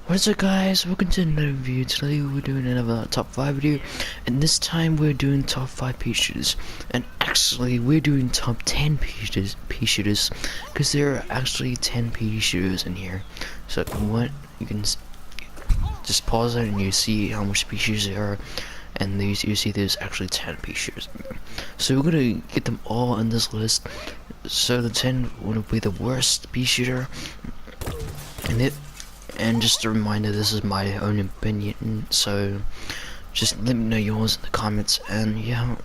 What's up guys, welcome to another video. Today we're doing another top 5 video, and this time we're doing top 5 pea shooters. And actually we're doing top 10 pea shooters, because there are actually 10 pea shooters in here. So what you can just pause it and you see how much pea shooters there are, and you see there's actually 10 pea shooters. So we're gonna get them all on this list. So the 10 would be the worst pea shooter, and just a reminder, this is my own opinion, so just let me know yours in the comments. And yeah,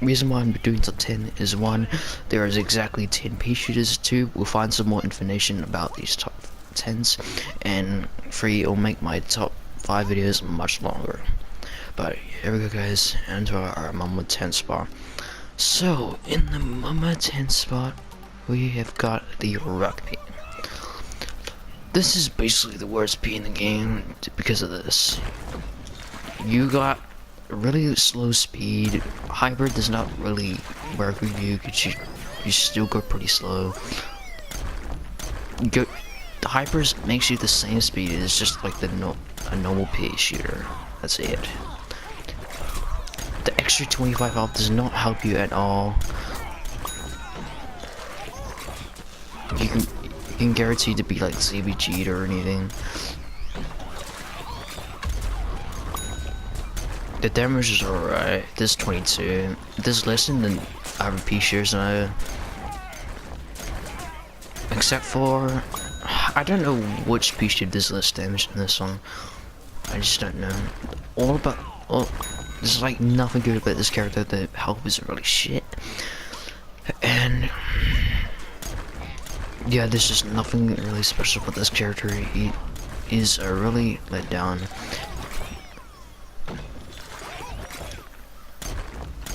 reason why I'm doing top 10 is 1, there is exactly 10 pea shooters. 2, we'll find some more information about these top 10s, and 3, it'll make my top 5 videos much longer. But here we go guys, into our number 10 spot. So in the number 10 spot we have got the rock pea. This is basically the worst pea in the game because of this. You got really slow speed. Hyper does not really work with you because you still go pretty slow. The Hypers makes you the same speed. It's just like a normal pea shooter. That's it. The extra 25 health does not help you at all. You can guarantee to be like CBG'd or anything. The damage is alright. This 22. This is less than average pea shooters now. Except for, I don't know which pea shooter does less damage in this one. I just don't know. There's like nothing good about this character. The health is really shit. And yeah, there's just nothing really special about this character. He is really let down.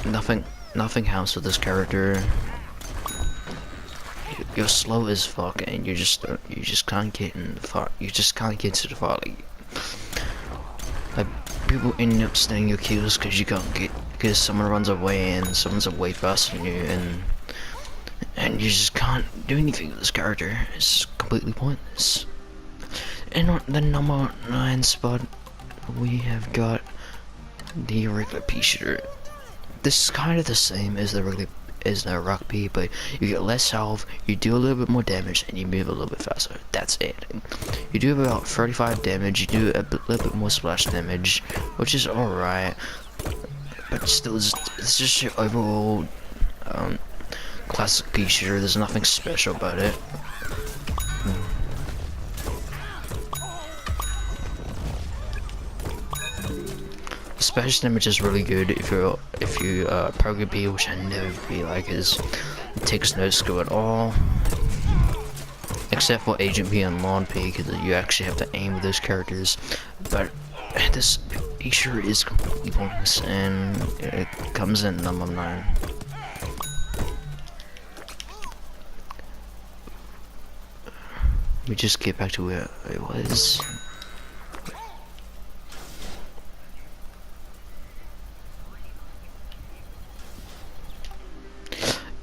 Nothing helps with this character. You're slow as fuck, and you just can't get in the fight. You just can't get to the fight. Like people end up stealing your kills because someone runs away and someone's way faster than you, and you just can't do anything with this character. It's completely pointless. And on the number 9 spot, we have got the regular pea shooter. This is kind of the same as the rock pea, but you get less health, you do a little bit more damage, and you move a little bit faster. That's it. You do about 35 damage, you do a little bit more splash damage, which is alright, but still, it's just your overall classic pea shooter. There's nothing special about it. The splash damage is really good if you program pea, which I never be like, is it takes no skill at all, except for Agent P and Lawn P, because you actually have to aim with those characters. But this pea shooter is completely pointless, and it comes in number 9. Let me just get back to where it was.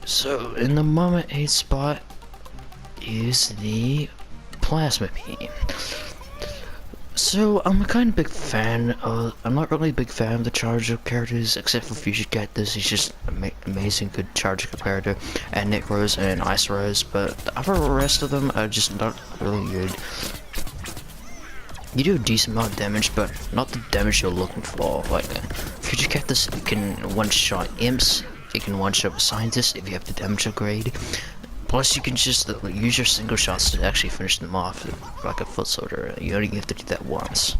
So in the number 8 spot is the plasma pea. So I'm a kind of big fan of, I'm not really a big fan of the charger characters, except for Pvzgw2. He's just amazing good charger character, and Nick Rose and Ice Rose, but the other rest of them are just not really good. You do a decent amount of damage, but not the damage you're looking for. Like Pvzgw2 can one-shot imps, you can one-shot scientists if you have the damage upgrade. Plus, you can just use your single shots to actually finish them off, like a foot soldier. You only have to do that once.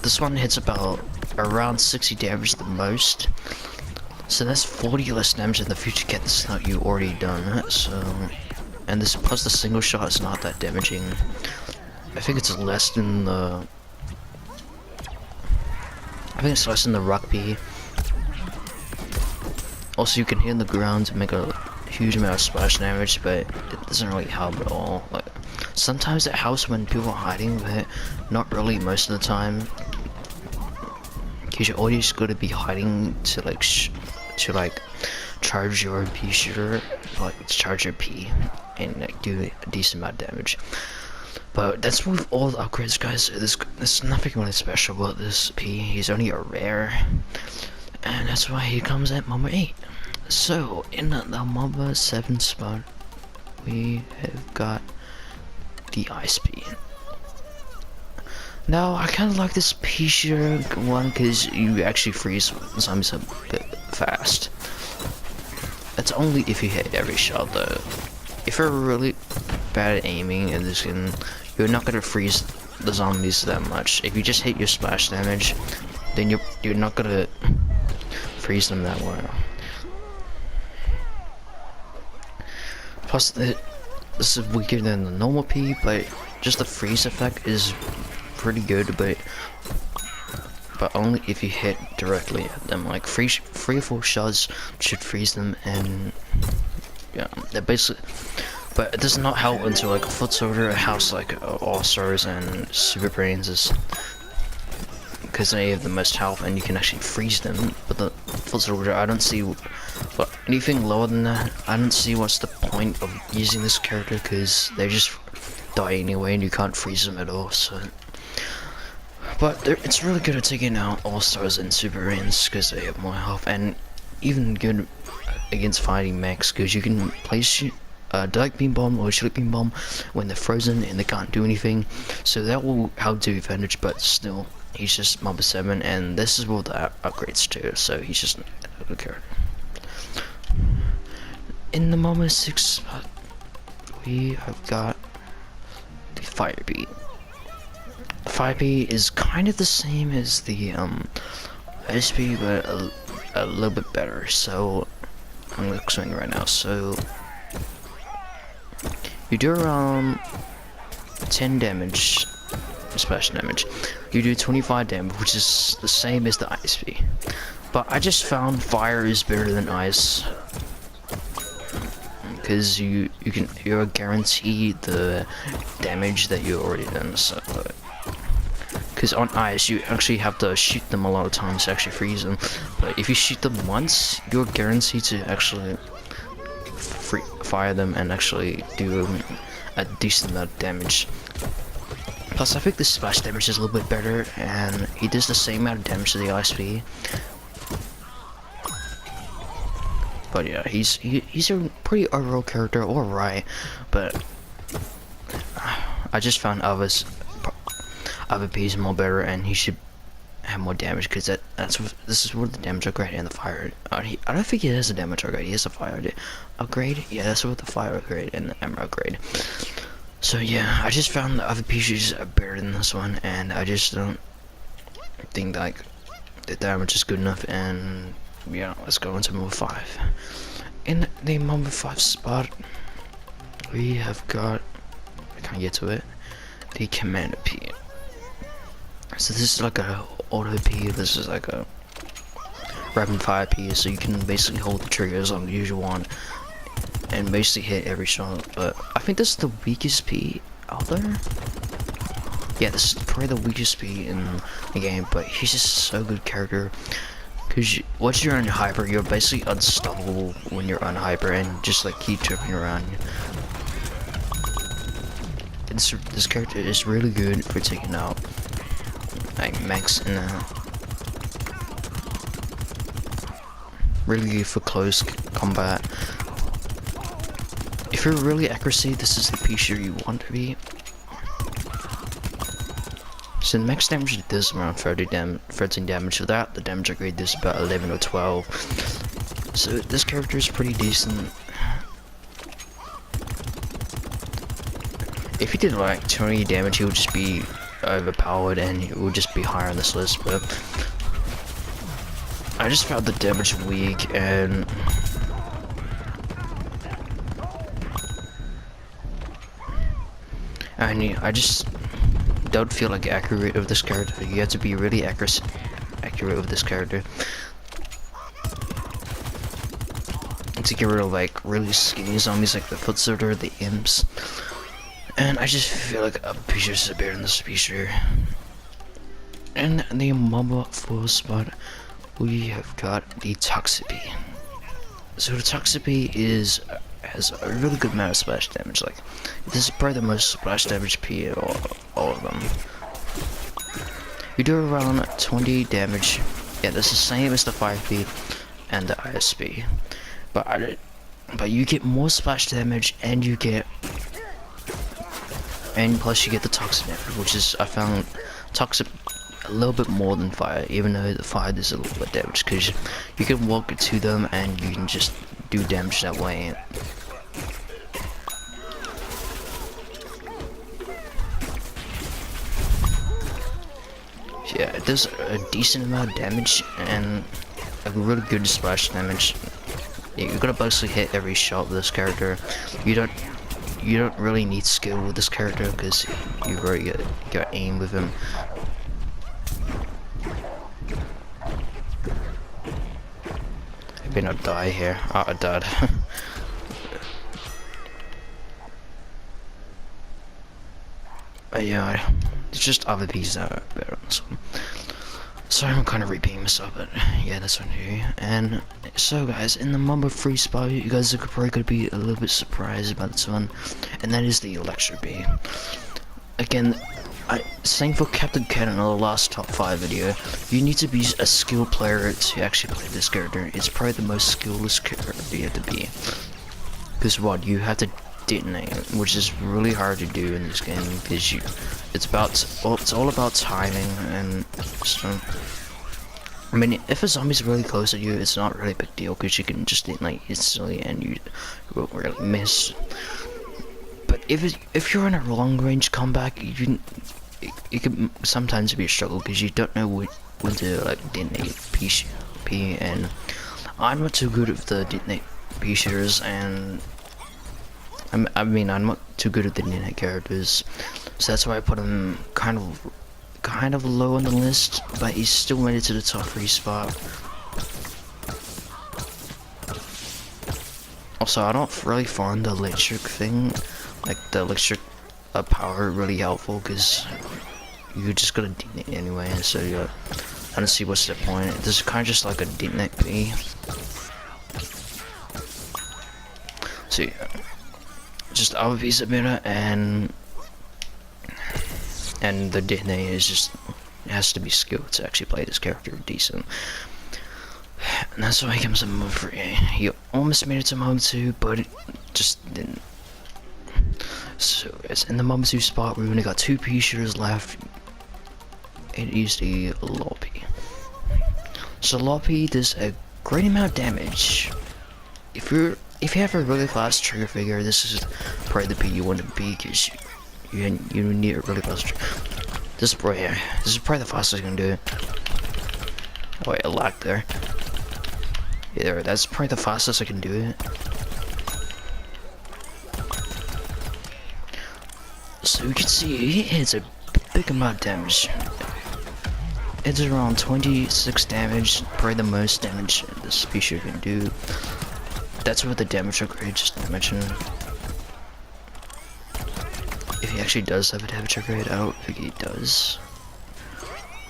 This one hits about around 60 damage the most, so that's 40 less damage than the Pvzgw2 that you already done. So, and this plus the single shot is not that damaging. I think it's less than the. I think it's less than the rock pea. Also, you can hit the ground to make a huge amount of splash damage, but it doesn't really help at all. Like, Sometimes it helps when people are hiding, but not really most of the time. Cause you're always gonna be hiding to like charge your P shooter, like charge your P, and like do a decent amount of damage. But that's with all the upgrades, guys. There's nothing really special about this P. He's only a rare, and that's why he comes at number 8. So in the number 7 spot, we have got the Ice P. Now I kind of like this P shooter one because you actually freeze zombies a bit fast. It's only if you hit every shot though. If you're really bad at aiming in this game, you're not gonna freeze the zombies that much. If you just hit your splash damage, then you're not gonna freeze them that well. Plus, this is weaker than the normal P, but just the freeze effect is pretty good, but only if you hit directly at them. Like 3 or 4 shots should freeze them, and yeah, they're basically. But it does not help until like a foot soldier, a house like all stars and super brains is, because they have the most health and you can actually freeze them. But the foot soldier, I don't see. But anything lower than that, I don't see what's the point of using this character, because they just die anyway and you can't freeze them at all. So. But it's really good at taking out all-stars and super brains because they have more health, and even good against fighting mechs because you can place direct beam bomb or sleep beam bomb when they're frozen and they can't do anything. So that will help to advantage, but still, he's just number 7, and this is what the upgrades too. So he's just a good character. In the number 6 spot, we have got the Fire Beat. 5P is kind of the same as the SP, but a little bit better. So I'm gonna swing right now. So you do around 10 damage, splash damage. You do 25 damage, which is the same as the ISP. But I just found fire is better than ice, because you're guaranteed the damage that you already done. So. Because on ice, you actually have to shoot them a lot of times to actually freeze them. But if you shoot them once, you're guaranteed to actually fire them and actually do a decent amount of damage. Plus, I think the splash damage is a little bit better, and he does the same amount of damage to the ISP. But yeah, he's a pretty overall character, alright. But I just found other P's more better, and he should have more damage, because this is where the damage upgrade and the fire. I don't think he has a damage upgrade. He has a fire upgrade. Yeah, that's what the fire upgrade and the armor upgrade. So yeah, I just found the other pieces are better than this one, and I just don't think like the damage is good enough. And yeah, let's go into number 5. In the number 5 spot, we have got, I can't get to it, the Commander P. So this is like a auto P, this is like a rapid fire P, so you can basically hold the trigger as long as you want and basically hit every shot. But I think this is the weakest P out there. Yeah, this is probably the weakest P in the game, but he's just so good character. Cause once you're on hyper, you're basically unstoppable when you're on hyper, and just like keep tripping around. This character is really good for taking out like mechs, and really good for close combat. If you're really accuracy, this is the P shooter you want to be. So the max damage does around 13 damage. Without the damage upgrade, this is about 11 or 12. So this character is pretty decent. If he did like 20 damage, he would just be overpowered and it would just be higher on this list. But I just found the damage weak, and I just don't feel like accurate of this character. You have to be really accurate with this character to get rid of like really skinny zombies like the foot soldier, the imps, And I just feel like a Peashooters is better than the Speedster. And the number 4 spot, we have got the Toxipy. So the Toxipy has a really good amount of splash damage. Like, this is probably the most splash damage P of all of them. You do around 20 damage. Yeah, that's the same as the 5P and the ISP. But you get more splash damage, and you get, and plus you get the toxic damage, which is, I found toxic a little bit more than fire, even though the fire does a little bit damage, because you can walk to them and you can just do damage that way. Yeah, it does a decent amount of damage and a really good splash damage. Yeah, you're gonna basically hit every shot with this character. You don't really need skill with this character because you already got aim with him. I better not die here. Oh, I died. But yeah, it's just other pieces that are better on this one. Sorry, I'm kind of repeating myself, but yeah, that's what I do. And so, guys, in the number 3 spot, you guys are probably going to be a little bit surprised about this one, and that is the Electric Bee. Again, same for Captain Cannon in the last top 5 video. You need to be a skilled player to actually play this character. It's probably the most skillless character you have to be. Because what, you have to detonate, which is really hard to do in this game because it's all about timing and so. I mean, if a zombie's really close to you, it's not really a big deal because you can just detonate instantly and you won't really miss. But if you're in a long range combat, it can sometimes be a struggle because you don't know when to like detonate P, and I'm not too good at the detonate P-shooters, and I mean, I'm not too good at the detonate characters, so that's why I put him kind of low on the list, but he's still made it to the top 3 spot. Also, I don't really find the electric thing, like the electric power, really helpful because you just gotta detonate anyway, so I don't see what's the point. This is kind of just like a detonate P. So yeah, just our piece of better, and the detonate is just, it has to be skilled to actually play this character decent. And that's why he comes in mode 3. He almost made it to mode 2, but it just didn't. So it's in the mode 2 spot. We've only got 2 P-shooters left. It is the Loppy. So Loppy does a great amount of damage. If you have a really fast trigger figure, this is probably the P you want to be because you need a really fast trigger. This is probably the fastest I can do it. Oh wait, a lag there. Yeah, that's probably the fastest I can do it. So you can see he hits a big amount of damage. It's around 26 damage, probably the most damage this species can do. That's what the damage upgrade just mentioned. If he actually does have a damage upgrade, I don't think he does.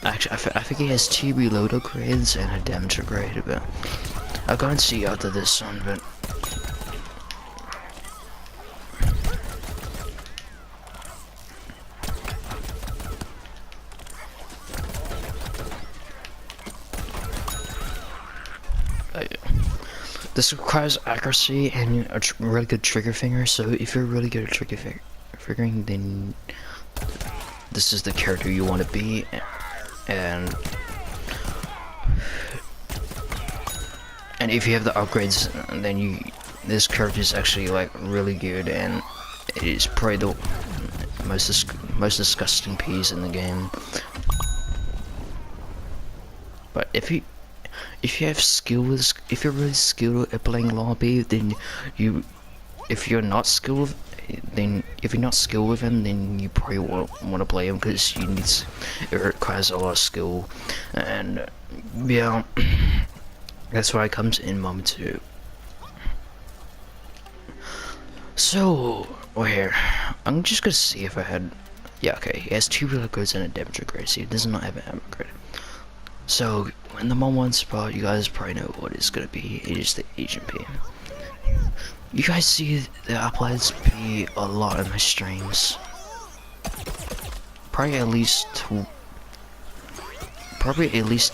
Actually, I think he has 2 reload upgrades and a damage upgrade, but I'll go and see after this one, but this requires accuracy and a really good trigger finger, so if you're really good at trigger figuring, then this is the character you want to be. And if you have the upgrades, then this character is actually like really good, and it is probably the most disgusting piece in the game. But if you have skill with, if you're really skilled at playing Lobby, then if you're not skilled with him, then you probably won't want to play him because it requires a lot of skill, and yeah, that's why it comes in moment 2. So, here, I'm just gonna see if I had, yeah, okay, he has 2 real upgrades and a damage upgrade, so he does not have an ammo upgrade. So, in the #1 spot, you guys probably know what it's gonna be. It is the Agent P. You guys see the uploads P a lot in my streams. Probably at least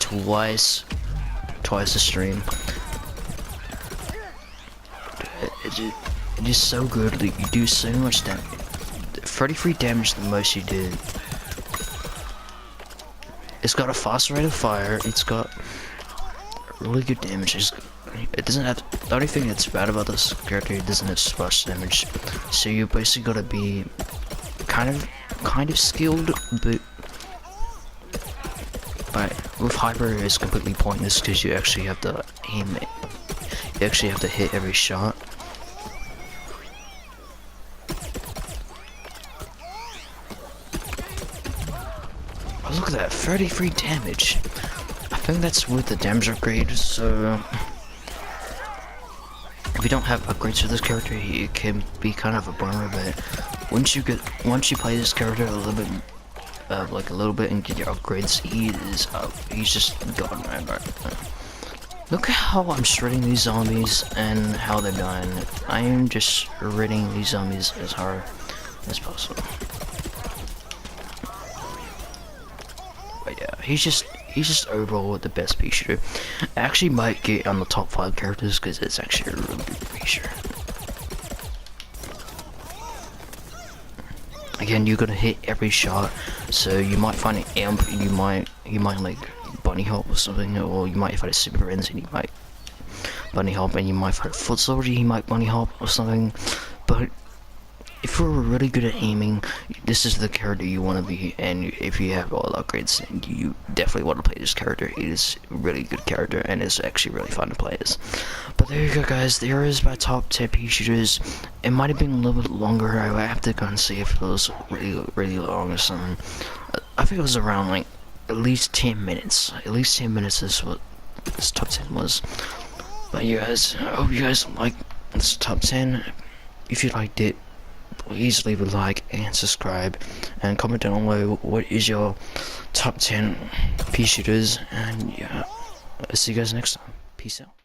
twice a stream. It is so good that you do so much damage. 33 damage the most you did. It's got a fast rate of fire. It's got really good damage. It doesn't have. The only thing that's bad about this character, it doesn't have splash damage. So you basically gotta be kind of skilled, but with hyper it's completely pointless because you actually have to aim it. You actually have to hit every shot. Oh, look at that, 33 damage. I think that's with the damage upgrade, so if you don't have upgrades for this character, it can be kind of a bummer, but once you play this character a little bit, like a little bit and get your upgrades, he's just god, man. Look at how I'm shredding these zombies and how they're dying. I am just shredding these zombies as hard as possible. But yeah, he's just overall the best peashooter. I actually might get on the top 5 characters because it's actually a really good peashooter. Again, you're gonna hit every shot, so you might find an imp, and you might like bunny hop or something, or you might find a super friends and you might bunny hop, and you might find a foot soldier, he might bunny hop or something. But if you're really good at aiming, this is the character you want to be, and if you have all the upgrades, you definitely want to play this character. It is a really good character, and it's actually really fun to play as. But there you go, guys. There is my top 10 peashooters. It might have been a little bit longer. I have to go and see if it was really long or something. I think it was around like at least 10 minutes. At least 10 minutes is what this top 10 was. But you guys, I hope you guys like this top 10. If you liked it, please leave a like and subscribe and comment down below what is your top 10 peashooters, and yeah, I'll see you guys next time. Peace out.